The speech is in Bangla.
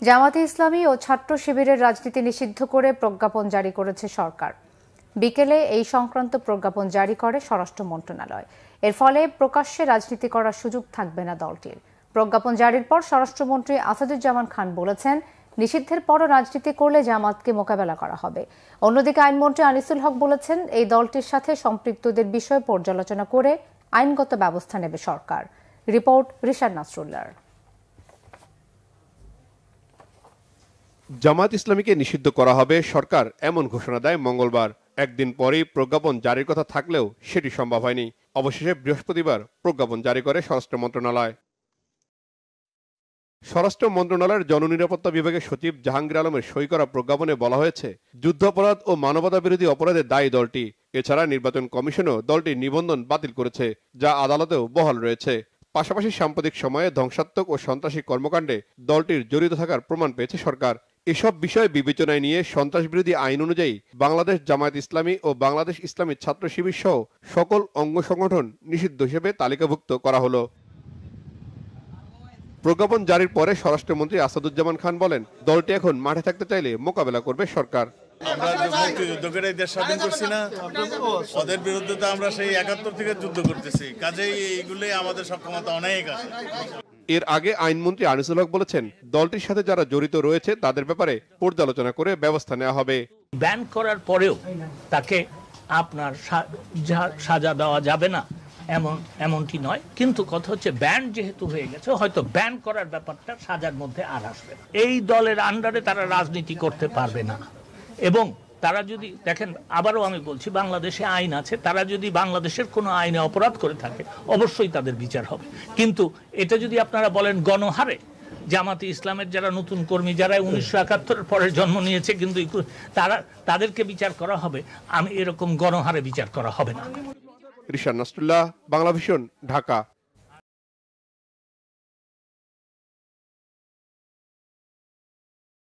জামাতে ইসলামী ও ছাত্র শিবিরের রাজনীতি নিষিদ্ধ করে প্রজ্ঞাপন জারি করেছে সরকার। বিকেলে এই সংক্রান্ত প্রজ্ঞাপন জারি করে স্বরাষ্ট্র মন্ত্রণালয়। এর ফলে প্রকাশ্যে রাজনীতি করার সুযোগ থাকবে না দলটির। প্রজ্ঞাপন জারির পর স্বরাষ্ট্রমন্ত্রী আসাদুজ্জামান খান বলেছেন, নিষিদ্ধের পরও রাজনীতি করলে জামাতকে মোকাবেলা করা হবে। অন্যদিকে আইনমন্ত্রী আনিসুল হক বলেছেন, এই দলটির সাথে সম্পৃক্তদের বিষয়ে পর্যালোচনা করে আইনগত ব্যবস্থা নেবে সরকার। রিপোর্ট রিশাদ নাসরুল্লাহ। জামাত ইসলামীকে নিষিদ্ধ করা হবে সরকার এমন ঘোষণা দেয় মঙ্গলবার। একদিন পরেই প্রজ্ঞাপন জারির কথা থাকলেও সেটি সম্ভব হয়নি। অবশেষে বৃহস্পতিবার প্রজ্ঞাপন জারি করে স্বরাষ্ট্র মন্ত্রণালয়। স্বরাষ্ট্র মন্ত্রণালয়ের জননিরাপত্তা বিভাগের সচিব জাহাঙ্গীর আলমের সই করা প্রজ্ঞাপনে বলা হয়েছে, যুদ্ধাপরাধ ও মানবতা বিরোধী অপরাধে দায়ী দলটি। এছাড়া নির্বাচন কমিশনও দলটির নিবন্ধন বাতিল করেছে, যা আদালতেও বহাল রয়েছে। পাশাপাশি সাম্প্রতিক সময়ে ধ্বংসাত্মক ও সন্ত্রাসী কর্মকাণ্ডে দলটির জড়িত থাকার প্রমাণ পেয়েছে সরকার। এসব বিষয় বিবেচনায় নিয়ে সন্ত্রাসবিরোধী আইন অনুযায়ী বাংলাদেশ জামায়াত ইসলামী ও বাংলাদেশ ইসলামী ছাত্র শিবির সহ সকল অঙ্গ সংগঠন নিষিদ্ধ হিসেবে তালিকাভুক্ত করা হলো। প্রজ্ঞাপন জারির পরে স্বরাষ্ট্রমন্ত্রী আসাদুজ্জামান খান বলেন, দলটি এখন মাঠে থাকতে চাইলে মোকাবেলা করবে সরকার। আমরা মুক্তিযুদ্ধ করে দেশ স্বাধীন করছি না, ওদের বিরুদ্ধে তো আমরা সেই ৭১ থেকে যুদ্ধ করতেছি, কাজেই এইগুলি আমাদের সক্ষমতা অনেক আছে। এর আগে আইনমন্ত্রী আনিসুল হক বলেছেন, দলটির সাথে যারা জড়িত রয়েছে তাদের ব্যাপারে পর্যালোচনা করে ব্যবস্থা নেওয়া হবে। ব্যান করার পরেও তাকে আপনার সাজা দেওয়া যাবে না এমনটি নয়, কিন্তু কথা হচ্ছে ব্যান যেহেতু হয়ে গেছে, হয়তো ব্যান করার ব্যাপারটা সাজার মধ্যে আর আসবে না। এই দলের আন্ডারে তারা রাজনীতি করতে পারবে না। এবং তারা যদি দেখেন, আবারও আমি বলছি, বাংলাদেশে আইন আছে, তারা যদি বাংলাদেশের কোনো আইনে অপরাধ করে থাকে অবশ্যই তাদের বিচার হবে। কিন্তু এটা যদি আপনারা বলেন গণহারে, জামাতে ইসলামের যারা নতুন কর্মী, যারা ১৯৭১-এর পরে জন্ম নিয়েছে, কিন্তু তাদেরকে বিচার করা হবে, আমি এরকম গণহারে বিচার করা হবে না। রিশাদ নাসরুল্লাহ, বাংলাভিশন, ঢাকা।